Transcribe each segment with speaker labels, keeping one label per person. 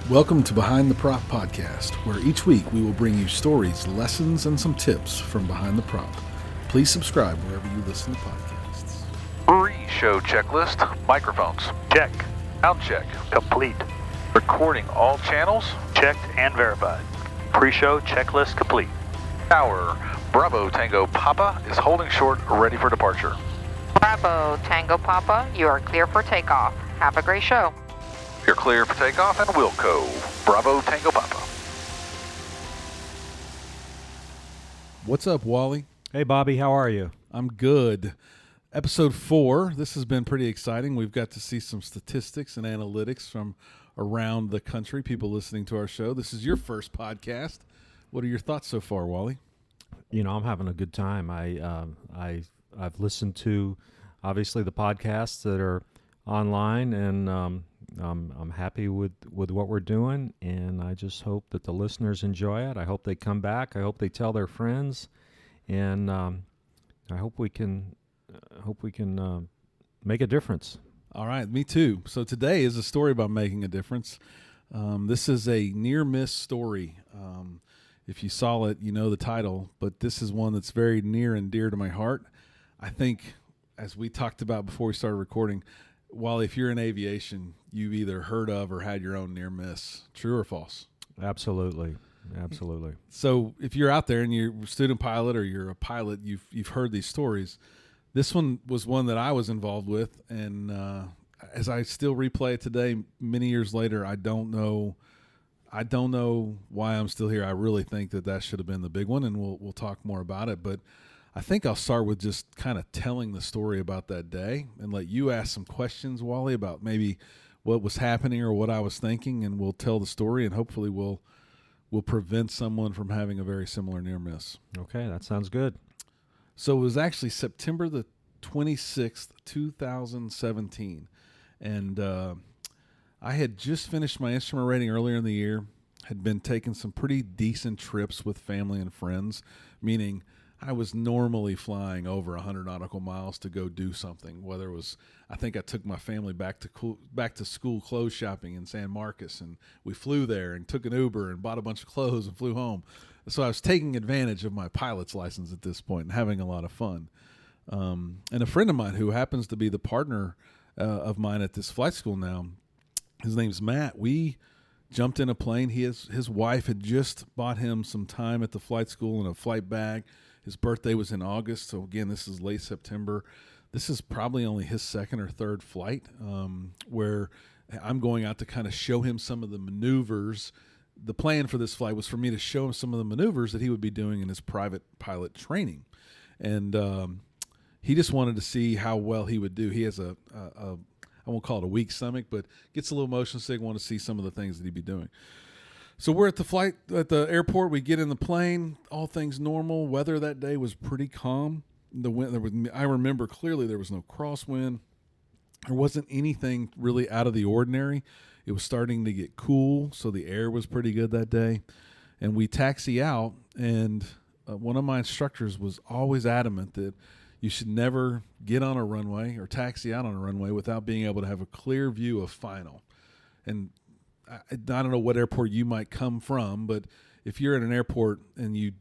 Speaker 1: Welcome to Behind the Prop Podcast, where each week we will bring you stories, lessons, and some tips from behind the prop. Please subscribe wherever you listen to podcasts.
Speaker 2: Pre-show checklist. Microphones.
Speaker 3: Check.
Speaker 2: Sound check.
Speaker 3: Complete.
Speaker 2: Recording all channels.
Speaker 3: Checked and verified. Pre-show checklist complete.
Speaker 2: Tower. Bravo Tango Papa is holding short, ready for departure.
Speaker 4: Bravo Tango Papa, you are clear for takeoff. Have a great show.
Speaker 2: You're clear for takeoff and Wilco. Bravo Tango Papa.
Speaker 1: What's up, Wally?
Speaker 5: Hey, Bobby, how are you?
Speaker 1: I'm good. Episode 4. This has been pretty exciting. We've got to see some statistics and analytics from around the country, people listening to our show. This is your first podcast. What are your thoughts so far, Wally?
Speaker 5: You know, I'm having a good time. I've listened to, obviously, the podcasts that are online, and I'm happy with what we're doing, and I just hope that the listeners enjoy it. I hope they come back. I hope they tell their friends, and I hope we can make a difference.
Speaker 1: All right, me too. So today is a story about making a difference. This is a near-miss story. If you saw it, you know the title, but this is one that's very near and dear to my heart. I think, as we talked about before we started recording, Wally, if you're in aviation, you've either heard of or had your own near miss. True or false?
Speaker 5: Absolutely.
Speaker 1: So if you're out there and you're a student pilot or you're a pilot, you've heard these stories. This one was one that I was involved with, and as I still replay it today, many years later, I don't know why I'm still here. I really think that should have been the big one, and we'll talk more about it. But I think I'll start with just kind of telling the story about that day and let you ask some questions, Wally, about maybe what was happening or what I was thinking, and we'll tell the story, and hopefully we'll prevent someone from having a very similar near miss.
Speaker 5: Okay, that sounds good.
Speaker 1: So it was actually September the 26th, 2017, and I had just finished my instrument rating earlier in the year, had been taking some pretty decent trips with family and friends, meaning I was normally flying over 100 nautical miles to go do something, whether it was, I think I took my family back to school clothes shopping in San Marcos, and we flew there and took an Uber and bought a bunch of clothes and flew home. So I was taking advantage of my pilot's license at this point and having a lot of fun. And a friend of mine who happens to be the partner of mine at this flight school now, his name's Matt. We jumped in a plane. His wife had just bought him some time at the flight school in a flight bag. His birthday was in August, so again, this is late September. This is probably only his second or third flight, where I'm going out to kind of show him some of the maneuvers. The plan for this flight was for me to show him some of the maneuvers that he would be doing in his private pilot training. And he just wanted to see how well he would do. He has I won't call it a weak stomach, but gets a little motion sick, want to see some of the things that he'd be doing. So we're at the airport. We get in the plane. All things normal. Weather that day was pretty calm. I remember clearly there was no crosswind. There wasn't anything really out of the ordinary. It was starting to get cool, so the air was pretty good that day. And we taxi out, and one of my instructors was always adamant that you should never get on a runway or taxi out on a runway without being able to have a clear view of final. And I don't know what airport you might come from, but if you're at an airport and you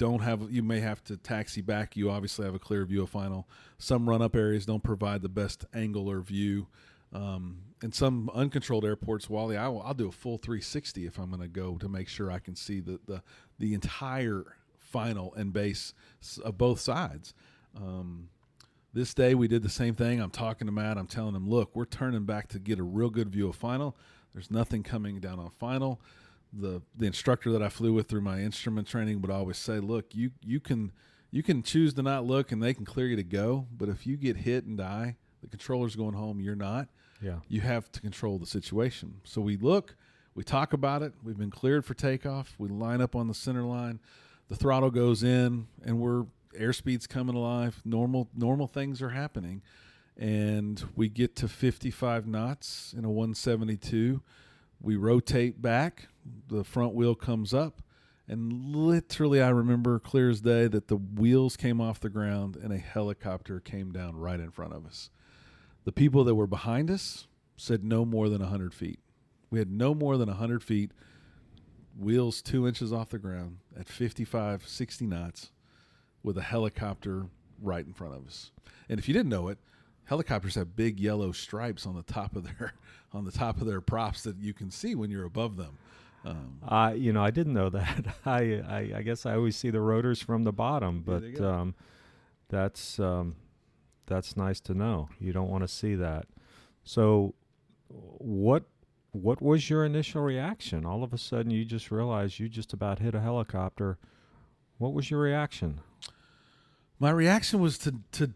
Speaker 1: may have to taxi back, you obviously have a clear view of final. Some run-up areas don't provide the best angular view. And some uncontrolled airports, Wally, I'll do a full 360 if I'm going to go to make sure I can see the entire final and base of both sides. This day we did the same thing. I'm talking to Matt. I'm telling him, look, we're turning back to get a real good view of final. There's nothing coming down on final. The instructor that I flew with through my instrument training would always say, look, you can choose to not look and they can clear you to go. But if you get hit and die, the controller's going home, you're not.
Speaker 5: Yeah. You
Speaker 1: have to control the situation. So we look, we talk about it. We've been cleared for takeoff. We line up on the center line. The throttle goes in and airspeed's coming alive. Normal things are happening. And we get to 55 knots in a 172. We rotate back. The front wheel comes up. And literally, I remember clear as day that the wheels came off the ground and a helicopter came down right in front of us. The people that were behind us said no more than 100 feet. We had no more than 100 feet wheels 2 inches off the ground at 55, 60 knots with a helicopter right in front of us. And if you didn't know it, helicopters have big yellow stripes on the top of their props that you can see when you're above them.
Speaker 5: I didn't know that. I guess I always see the rotors from the bottom, but that's nice to know. You don't want to see that. So, what was your initial reaction? All of a sudden, you just realized you just about hit a helicopter. What was your reaction?
Speaker 1: My reaction was to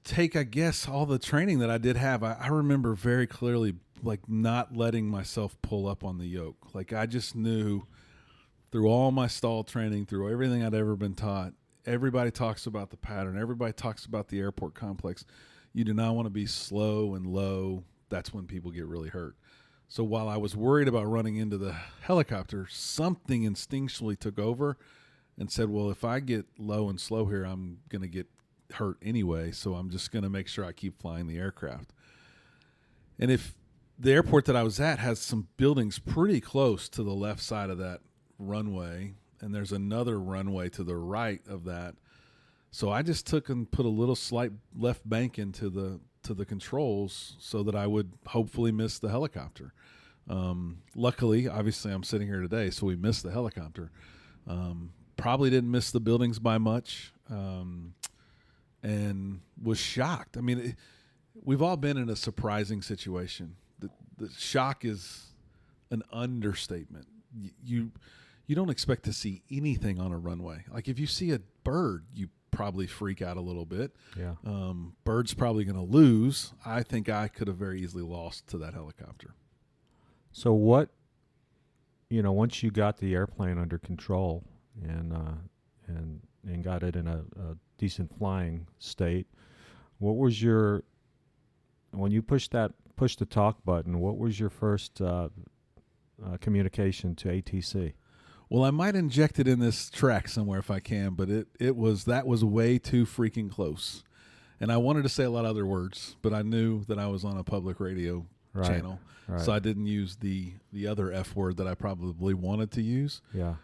Speaker 1: take, I guess, all the training that I did have. I remember very clearly, like, not letting myself pull up on the yoke. Like, I just knew through all my stall training, through everything I'd ever been taught, everybody talks about the pattern. Everybody talks about the airport complex. You do not want to be slow and low. That's when people get really hurt. So while I was worried about running into the helicopter, something instinctually took over and said, well, if I get low and slow here, I'm going to get hurt anyway, so I'm just going to make sure I keep flying the aircraft. And if the airport that I was at has some buildings pretty close to the left side of that runway, and there's another runway to the right of that, so I just took and put a little slight left bank into the controls so that I would hopefully miss the helicopter. Luckily, obviously, I'm sitting here today, so we missed the helicopter. Probably didn't miss the buildings by much, and was shocked. I mean, we've all been in a surprising situation. The shock is an understatement. You don't expect to see anything on a runway. Like, if you see a bird, you probably freak out a little bit.
Speaker 5: Yeah.
Speaker 1: Bird's probably going to lose. I think I could have very easily lost to that helicopter.
Speaker 5: So what, once you got the airplane under control and got it in a decent flying state, what was when you pushed the talk button, what was your first communication to ATC?
Speaker 1: Well, I might inject it in this track somewhere if I can, but that was way too freaking close. And I wanted to say a lot of other words, but I knew that I was on a public radio channel, so I didn't use the other F word that I probably wanted to use.
Speaker 5: Yeah.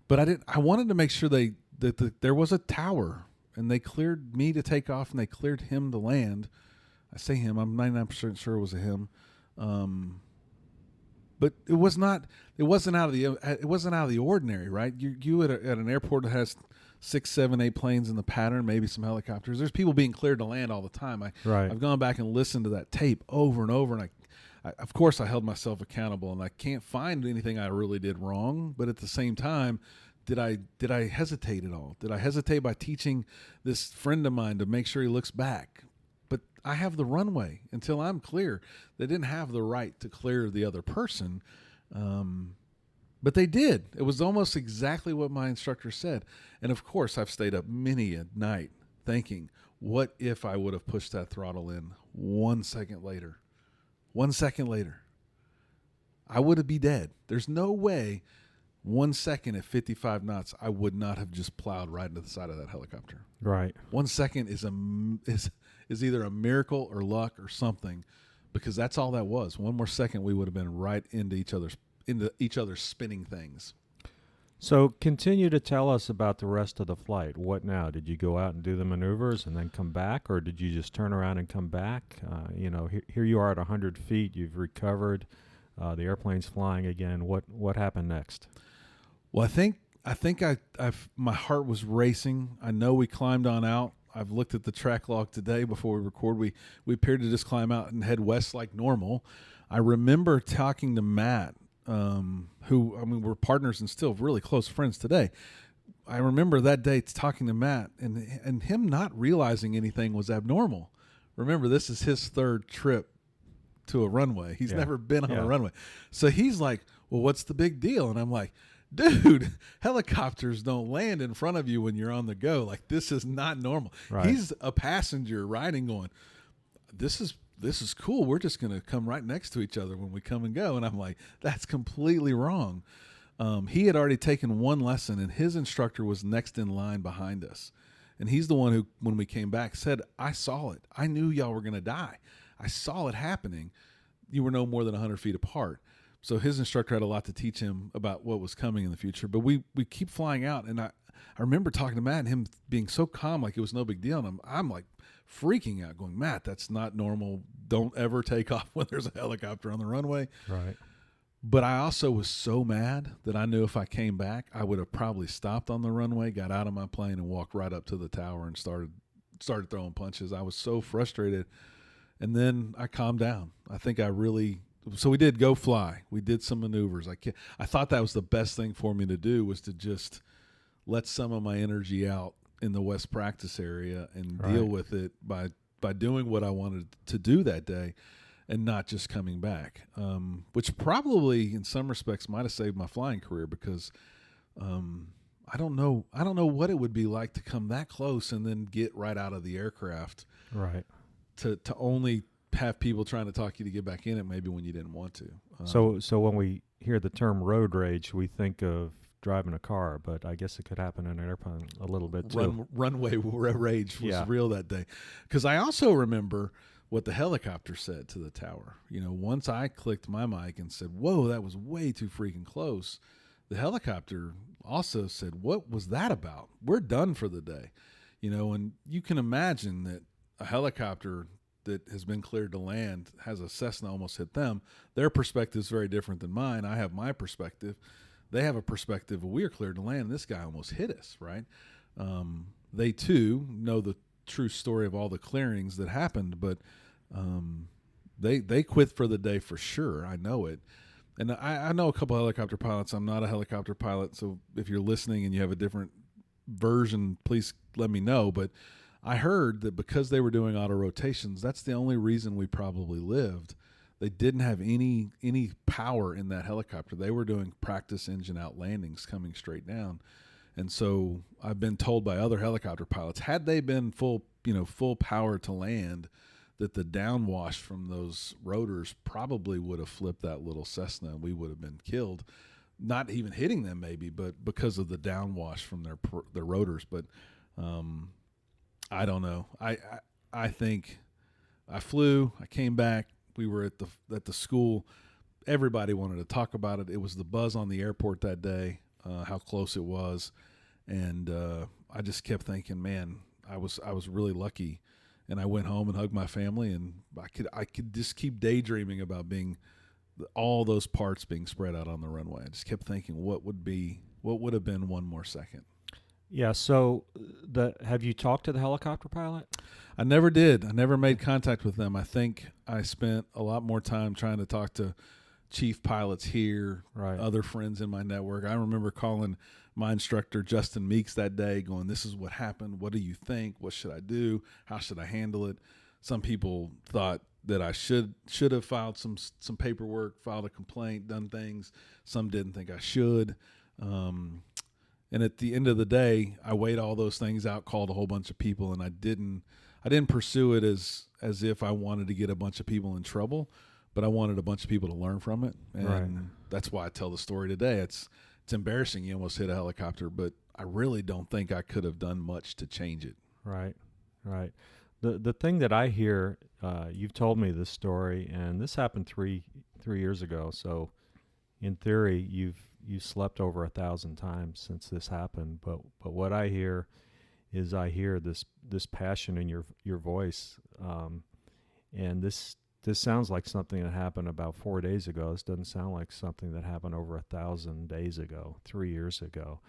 Speaker 1: But I wanted to make sure that there was a tower, and they cleared me to take off, and they cleared him to land. I say him. I'm 99% sure it was a him. But it wasn't out of the ordinary, right? You at an airport that has 6, 7, 8 planes in the pattern, maybe some helicopters. There's people being cleared to land all the time. I've gone back and listened to that tape over and over, and I of course I held myself accountable, and I can't find anything I really did wrong. But at the same time, did I hesitate at all? Did I hesitate by teaching this friend of mine to make sure he looks back? But I have the runway until I'm clear. They didn't have the right to clear the other person. But they did. It was almost exactly what my instructor said. And of course, I've stayed up many a night thinking, what if I would have pushed that throttle in 1 second later? 1 second later, I would be dead. There's no way 1 second at 55 knots, I would not have just plowed right into the side of that helicopter.
Speaker 5: Right.
Speaker 1: 1 second is either a miracle or luck or something, because that's all that was. One more second, we would have been right into each other's spinning things.
Speaker 5: So continue to tell us about the rest of the flight. What now? Did you go out and do the maneuvers and then come back, or did you just turn around and come back? Here you are at 100 feet. You've recovered. The airplane's flying again. What happened next?
Speaker 1: Well, I think my heart was racing. I know we climbed on out. I've looked at the track log today before we record. We appeared to just climb out and head west like normal. I remember talking to Matt, who, we're partners and still really close friends today. I remember that day talking to Matt and him not realizing anything was abnormal. Remember, this is his third trip to a runway. He's never been on a runway. So he's like, well, what's the big deal? And I'm like, dude, helicopters don't land in front of you when you're on the go. Like, this is not normal. Right. He's a passenger riding going, this is cool. We're just going to come right next to each other when we come and go. And I'm like, that's completely wrong. He had already taken one lesson, and his instructor was next in line behind us. And he's the one who, when we came back, said, I saw it. I knew y'all were going to die. I saw it happening. You were no more than 100 feet apart. So his instructor had a lot to teach him about what was coming in the future. But we keep flying out, and I remember talking to Matt and him being so calm, like it was no big deal. And I'm like freaking out, going, Matt, that's not normal. Don't ever take off when there's a helicopter on the runway.
Speaker 5: Right.
Speaker 1: But I also was so mad that I knew if I came back, I would have probably stopped on the runway, got out of my plane, and walked right up to the tower and started throwing punches. I was so frustrated. And then I calmed down. I think I really – so we did go fly. We did some maneuvers. I thought that was the best thing for me to do, was to just let some of my energy out in the West practice area and deal with it by doing what I wanted to do that day and not just coming back, which probably in some respects might have saved my flying career, because I don't know what it would be like to come that close and then get right out of the aircraft.
Speaker 5: Right.
Speaker 1: To only have people trying to talk you to get back in it, maybe when you didn't want to.
Speaker 5: So when we hear the term road rage, we think of driving a car, but I guess it could happen in an airplane a little bit too.
Speaker 1: Runway rage was real that day, because I also remember what the helicopter said to the tower. Once I clicked my mic and said, "Whoa, that was way too freaking close," the helicopter also said, "What was that about? We're done for the day." And you can imagine that a helicopter that has been cleared to land has a Cessna almost hit them. Their perspective is very different than mine. I have my perspective. They have a perspective of, we are cleared to land, and this guy almost hit us, right? They, too, know the true story of all the clearings that happened, but they quit for the day for sure. I know it. And I know a couple of helicopter pilots. I'm not a helicopter pilot, so if you're listening and you have a different version, please let me know. But I heard that because they were doing auto rotations, that's the only reason we probably lived. They didn't have any power in that helicopter. They were doing practice engine out landings coming straight down. And so I've been told by other helicopter pilots, had they been full power to land, that the downwash from those rotors probably would have flipped that little Cessna, and we would have been killed. Not even hitting them maybe, but because of the downwash from their rotors. But I don't know. I think I flew. I came back. We were at the school. Everybody wanted to talk about it. It was the buzz on the airport that day, how close it was, and I just kept thinking, man, I was really lucky. And I went home and hugged my family, and I could just keep daydreaming about being all those parts being spread out on the runway. I just kept thinking, what would have been one more second.
Speaker 5: Yeah. So have you talked to the helicopter pilot?
Speaker 1: I never did. I never made contact with them. I think I spent a lot more time trying to talk to chief pilots here, other friends in my network. I remember calling my instructor, Justin Meeks, that day going, this is what happened. What do you think? What should I do? How should I handle it? Some people thought that I should have filed some paperwork, filed a complaint, done things. Some didn't think I should. And at the end of the day, I weighed all those things out, called a whole bunch of people, and I didn't pursue it as if I wanted to get a bunch of people in trouble, but I wanted a bunch of people to learn from it. And that's why I tell the story today. It's embarrassing. You almost hit a helicopter, but I really don't think I could have done much to change it.
Speaker 5: Right. The thing that I hear, you've told me this story, and this happened three years ago. So, in theory, you slept over 1,000 times since this happened. But what I hear is this passion in your voice, and this sounds like something that happened about 4 days ago. This doesn't sound like something that happened over 1,000 days ago, 3 years ago.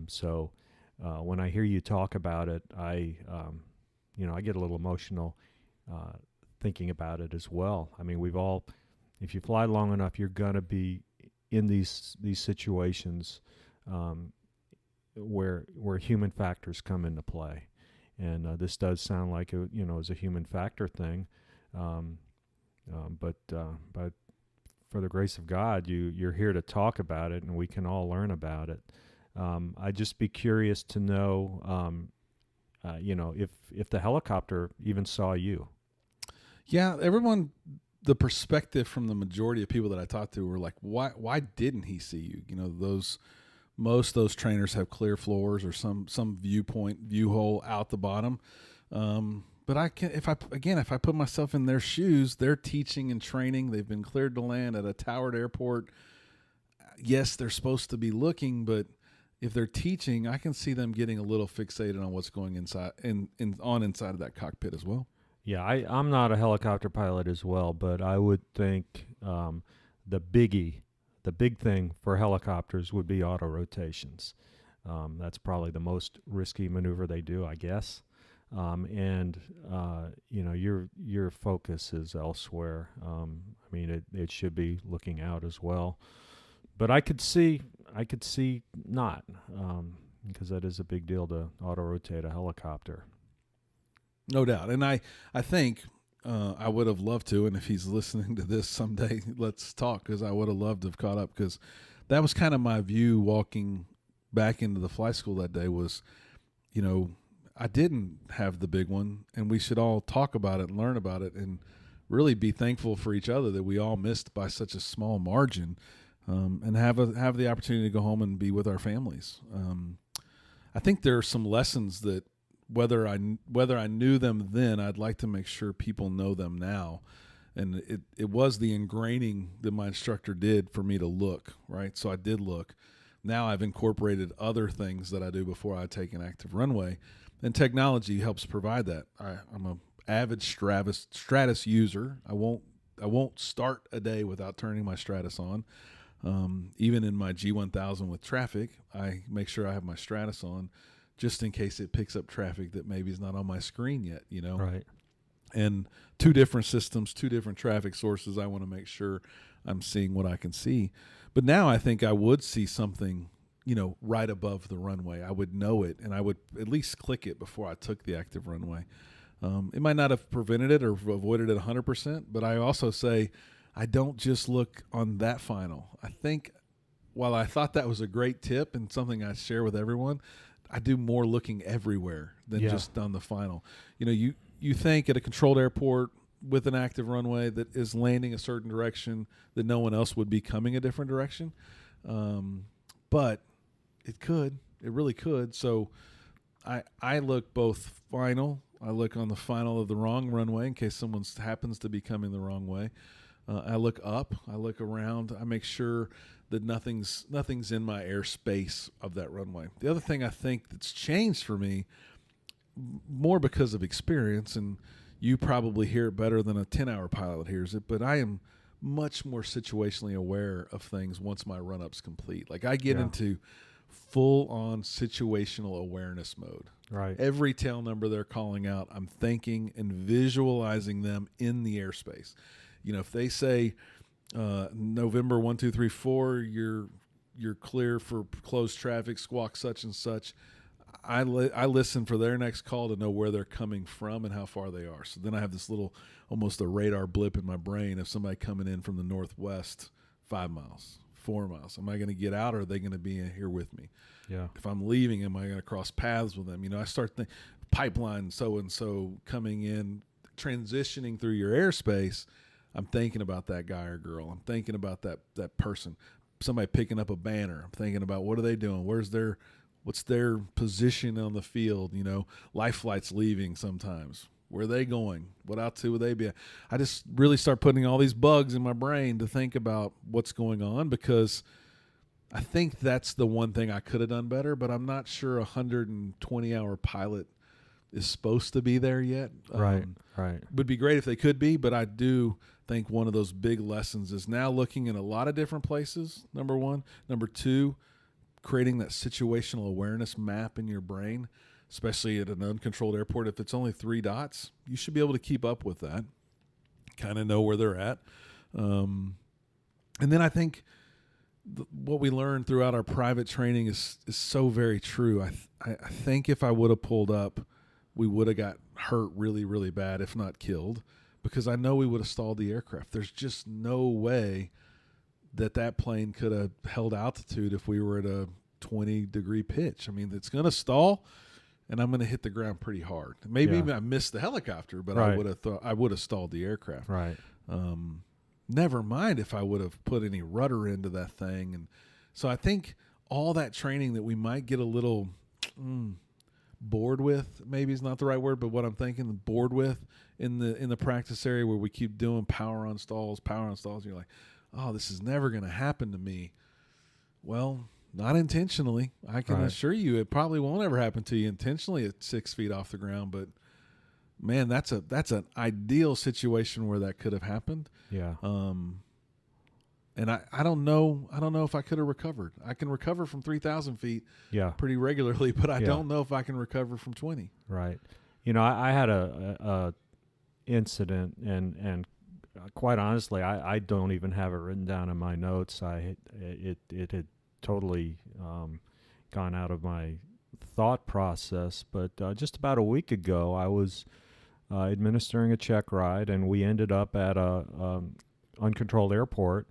Speaker 5: So when I hear you talk about it, I get a little emotional thinking about it as well. I mean, if you fly long enough, you're gonna be in these situations where human factors come into play, and this does sound like is a human factor thing. But for the grace of God, you're here to talk about it, and we can all learn about it. I'd just be curious to know, if the helicopter even saw you.
Speaker 1: Yeah, the perspective from the majority of people that I talked to were like, why didn't he see you? Most of those trainers have clear floors or some view hole out the bottom. But But if I put myself in their shoes, they're teaching and training. They've been cleared to land at a towered airport. Yes, they're supposed to be looking, but if they're teaching, I can see them getting a little fixated on what's going inside inside of that cockpit as well.
Speaker 5: Yeah, I'm not a helicopter pilot as well, but I would think the big thing for helicopters would be auto rotations. That's probably the most risky maneuver they do, I guess. Your focus is elsewhere. It should be looking out as well. But I could see not, because that is a big deal to auto rotate a helicopter.
Speaker 1: No doubt. And I think I would have loved to, and if he's listening to this someday, let's talk, because I would have loved to have caught up, because that was kind of my view walking back into the flight school that day was, I didn't have the big one, and we should all talk about it and learn about it and really be thankful for each other that we all missed by such a small margin, and have the opportunity to go home and be with our families. I think there are some lessons that whether I knew them then, I'd like to make sure people know them now. And it was the ingraining that my instructor did for me to look, right? So I did look. Now I've incorporated other things that I do before I take an active runway, and technology helps provide that. I'm an avid Stratus user. I won't start a day without turning my Stratus on. Even in my G1000 with traffic, I make sure I have my Stratus on, just in case it picks up traffic that maybe is not on my screen yet,
Speaker 5: Right.
Speaker 1: And 2 different systems, 2 different traffic sources. I want to make sure I'm seeing what I can see. But now I think I would see something, right above the runway. I would know it, and I would at least click it before I took the active runway. It might not have prevented it or avoided it 100%, but I also say I don't just look on that final. I think while I thought that was a great tip and something I share with everyone, I do more looking everywhere than just on the final. You think at a controlled airport with an active runway that is landing a certain direction that no one else would be coming a different direction. But it really could. So I look both final. I look on the final of the wrong runway in case someone happens to be coming the wrong way. I look up. I look around. I make sure that nothing's in my airspace of that runway. The other thing I think that's changed for me, more because of experience, and you probably hear it better than a 10-hour pilot hears it, but I am much more situationally aware of things once my run-up's complete. Like I get into full-on situational awareness mode.
Speaker 5: Right.
Speaker 1: Every tail number they're calling out, I'm thinking and visualizing them in the airspace. If they say November 1, 2, 3, 4, you're clear for closed traffic, squawk such and such, I listen for their next call to know where they're coming from and how far they are. So then I have this little, almost a radar blip in my brain of somebody coming in from the northwest 5 miles, 4 miles. Am I going to get out, or are they going to be in here with me?
Speaker 5: Yeah.
Speaker 1: If I'm leaving, am I going to cross paths with them? I start thinking pipeline so-and-so coming in, transitioning through your airspace. I'm thinking about that guy or girl. I'm thinking about that person. Somebody picking up a banner. I'm thinking about what are they doing? What's their position on the field? Life flights leaving sometimes. Where are they going? What altitude would they be at? I just really start putting all these bugs in my brain to think about what's going on, because I think that's the one thing I could have done better, but I'm not sure a 120-hour pilot is supposed to be there yet.
Speaker 5: Right.
Speaker 1: Would be great if they could be, but I do think one of those big lessons is now looking in a lot of different places, number one. Number two, creating that situational awareness map in your brain, especially at an uncontrolled airport. If it's only 3 dots, you should be able to keep up with that, kind of know where they're at. And then I think what we learned throughout our private training is so very true. I think if I would have pulled up, we would have got hurt really, really bad, if not killed, because I know we would have stalled the aircraft. There's just no way that plane could have held altitude if we were at a 20-degree pitch. I mean, it's going to stall, and I'm going to hit the ground pretty hard. Maybe even I missed the helicopter, but
Speaker 5: Right.
Speaker 1: I would have stalled the aircraft.
Speaker 5: Right.
Speaker 1: Never mind if I would have put any rudder into that thing. And so I think all that training that we might get a little bored with, maybe is not the right word, but what I'm thinking, bored with in the practice area where we keep doing power on stalls. You're like, oh, this is never going to happen to me. Well, not intentionally. I can assure you it probably won't ever happen to you intentionally at 6 feet off the ground, but man, that's an ideal situation where that could have happened.
Speaker 5: Yeah.
Speaker 1: And I don't know if I could have recovered. I can recover from 3,000 feet pretty regularly, but I don't know if I can recover from 20.
Speaker 5: Right. You know, I had a incident, and quite honestly, I don't even have it written down in my notes. It had totally gone out of my thought process. But just about a week ago, I was administering a check ride, and we ended up at a uncontrolled airport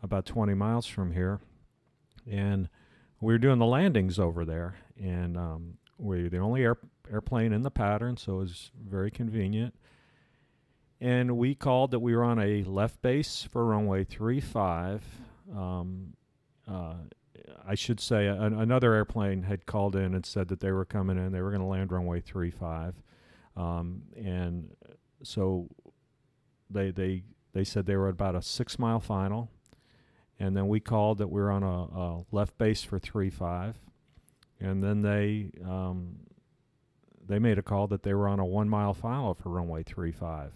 Speaker 5: about 20 miles from here, and we were doing the landings over there, and we were the only airplane in the pattern, so it was very convenient. And we called that we were on a left base for runway 35. I should say another airplane had called in and said that they were coming in. They were going to land runway 35. And so they said they were at about a 6 mile final. And then we called that we were on a left base for 35. And then they made a call that they were on a 1 mile final for runway 35.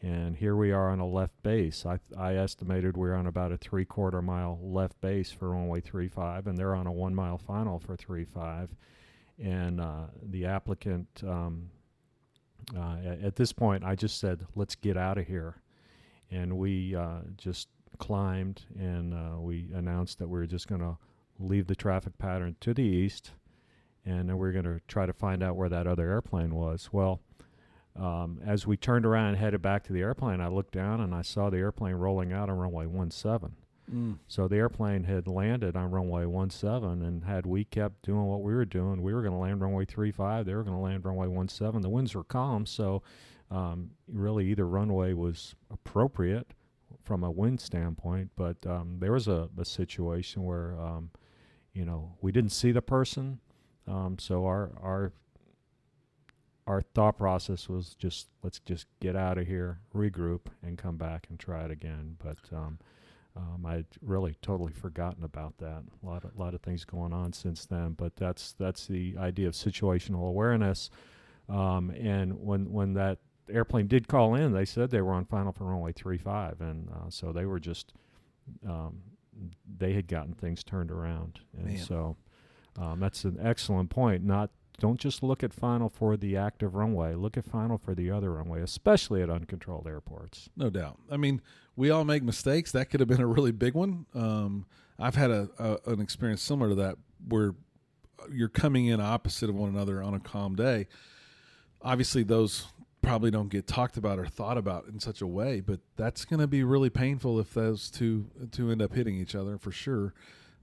Speaker 5: And here we are on a left base. I estimated we were on about a 3/4 mile left base for runway 35, and they're on a 1 mile final for 35. And the applicant, at this point, I just said, let's get out of here. And we just climbed, and we announced that we were just going to leave the traffic pattern to the east, and then we're going to try to find out where that other airplane was. Well, as we turned around and headed back to the airplane, I looked down and I saw the airplane rolling out on runway 17. So the airplane had landed on runway 17, and had we kept doing what we were doing, we were going to land runway 35. They were going to land runway 17. The winds were calm, so really either runway was appropriate from a wind standpoint. But there was a situation where, we didn't see the person, so our thought process was let's just get out of here, regroup, and come back and try it again. But I'd really totally forgotten about that. A lot of things going on since then. But that's the idea of situational awareness. And when that airplane did call in, they said they were on final for runway 35, and so they were just they had gotten things turned around. And
Speaker 1: Man.
Speaker 5: So that's an excellent point. Don't just look at final for the active runway. Look at final for the other runway, especially at uncontrolled airports.
Speaker 1: No doubt. I mean, we all make mistakes. That could have been a really big one. I've had an experience similar to that where you're coming in opposite of one another on a calm day. Obviously, those probably don't get talked about or thought about in such a way, but that's going to be really painful if those two end up hitting each other for sure.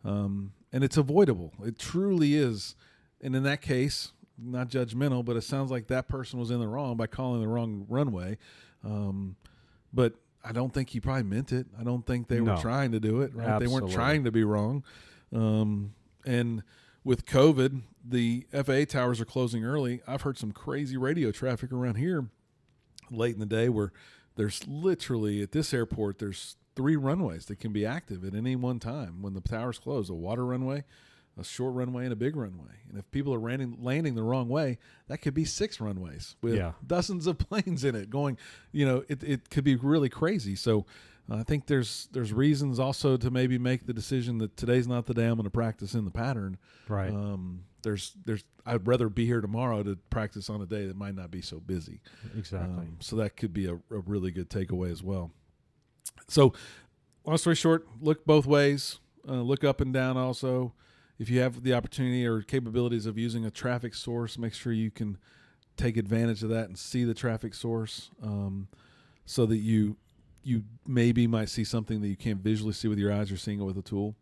Speaker 1: And it's avoidable. It truly is. And in that case, not judgmental, but it sounds like that person was in the wrong by calling the wrong runway. But I don't think he probably meant it. I don't think they were trying to do it. Right?
Speaker 5: Absolutely.
Speaker 1: They weren't trying to be wrong. And with COVID, the FAA towers are closing early. I've heard some crazy radio traffic around here late in the day where there's literally, at this airport, there's 3 runways that can be active at any one time when the towers close: a water runway, a short runway, and a big runway. And if people are landing the wrong way, that could be 6 runways with dozens of planes in it going, it could be really crazy. So I think there's reasons also to maybe make the decision that today's not the day I'm going to practice in the pattern.
Speaker 5: Right.
Speaker 1: I'd rather be here tomorrow to practice on a day that might not be so busy.
Speaker 5: Exactly.
Speaker 1: So that could be a really good takeaway as well. So long story short, look both ways, look up and down also. If you have the opportunity or capabilities of using a traffic source, make sure you can take advantage of that and see the traffic source, so that you maybe might see something that you can't visually see with your eyes. You're seeing it with a tool.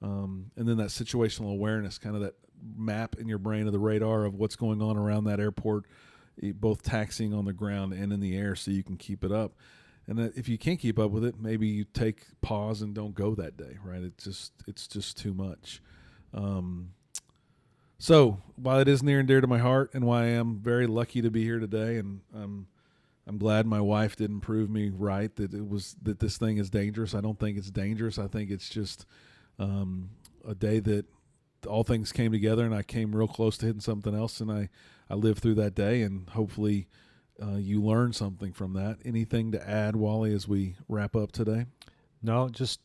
Speaker 1: And then that situational awareness, kind of that map in your brain of the radar of what's going on around that airport, both taxiing on the ground and in the air, so you can keep it up. And if you can't keep up with it, maybe you take pause and don't go that day, right? It's just too much. So while it is near and dear to my heart, and why I am very lucky to be here today, and I'm glad my wife didn't prove me right that this thing is dangerous. I don't think it's dangerous. I think it's just a day that all things came together, and I came real close to hitting something else, and I lived through that day, and hopefully you learned something from that. Anything to add, Wally, as we wrap up today?
Speaker 5: No, just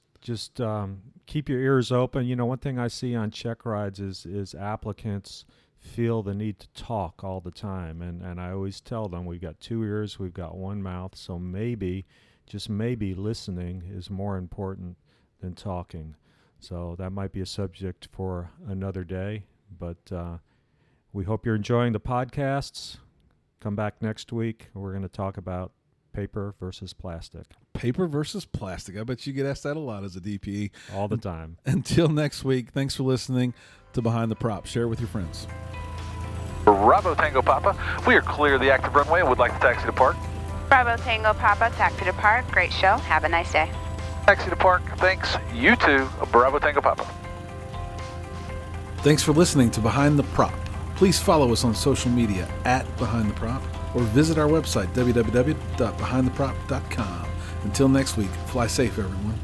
Speaker 5: keep your ears open. You know, one thing I see on check rides is applicants feel the need to talk all the time, and I always tell them we've got 2 ears, we've got 1 mouth, so maybe, just maybe, listening is more important than talking. So that might be a subject for another day, but we hope you're enjoying the podcasts. Come back next week. We're going to talk about paper versus plastic.
Speaker 1: Paper versus plastic. I bet you get asked that a lot as a DPE.
Speaker 5: All the time.
Speaker 1: Until next week, thanks for listening to Behind the Prop. Share it with your friends.
Speaker 2: Bravo Tango Papa, we are clear of the active runway and would like the taxi to park.
Speaker 6: Bravo Tango Papa, taxi to park. Great show. Have a nice day.
Speaker 2: Taxi to park, thanks. You too, Bravo Tango Papa.
Speaker 1: Thanks for listening to Behind the Prop. Please follow us on social media @Behind the Prop or visit our website www.behindtheprop.com. Until next week, fly safe, everyone.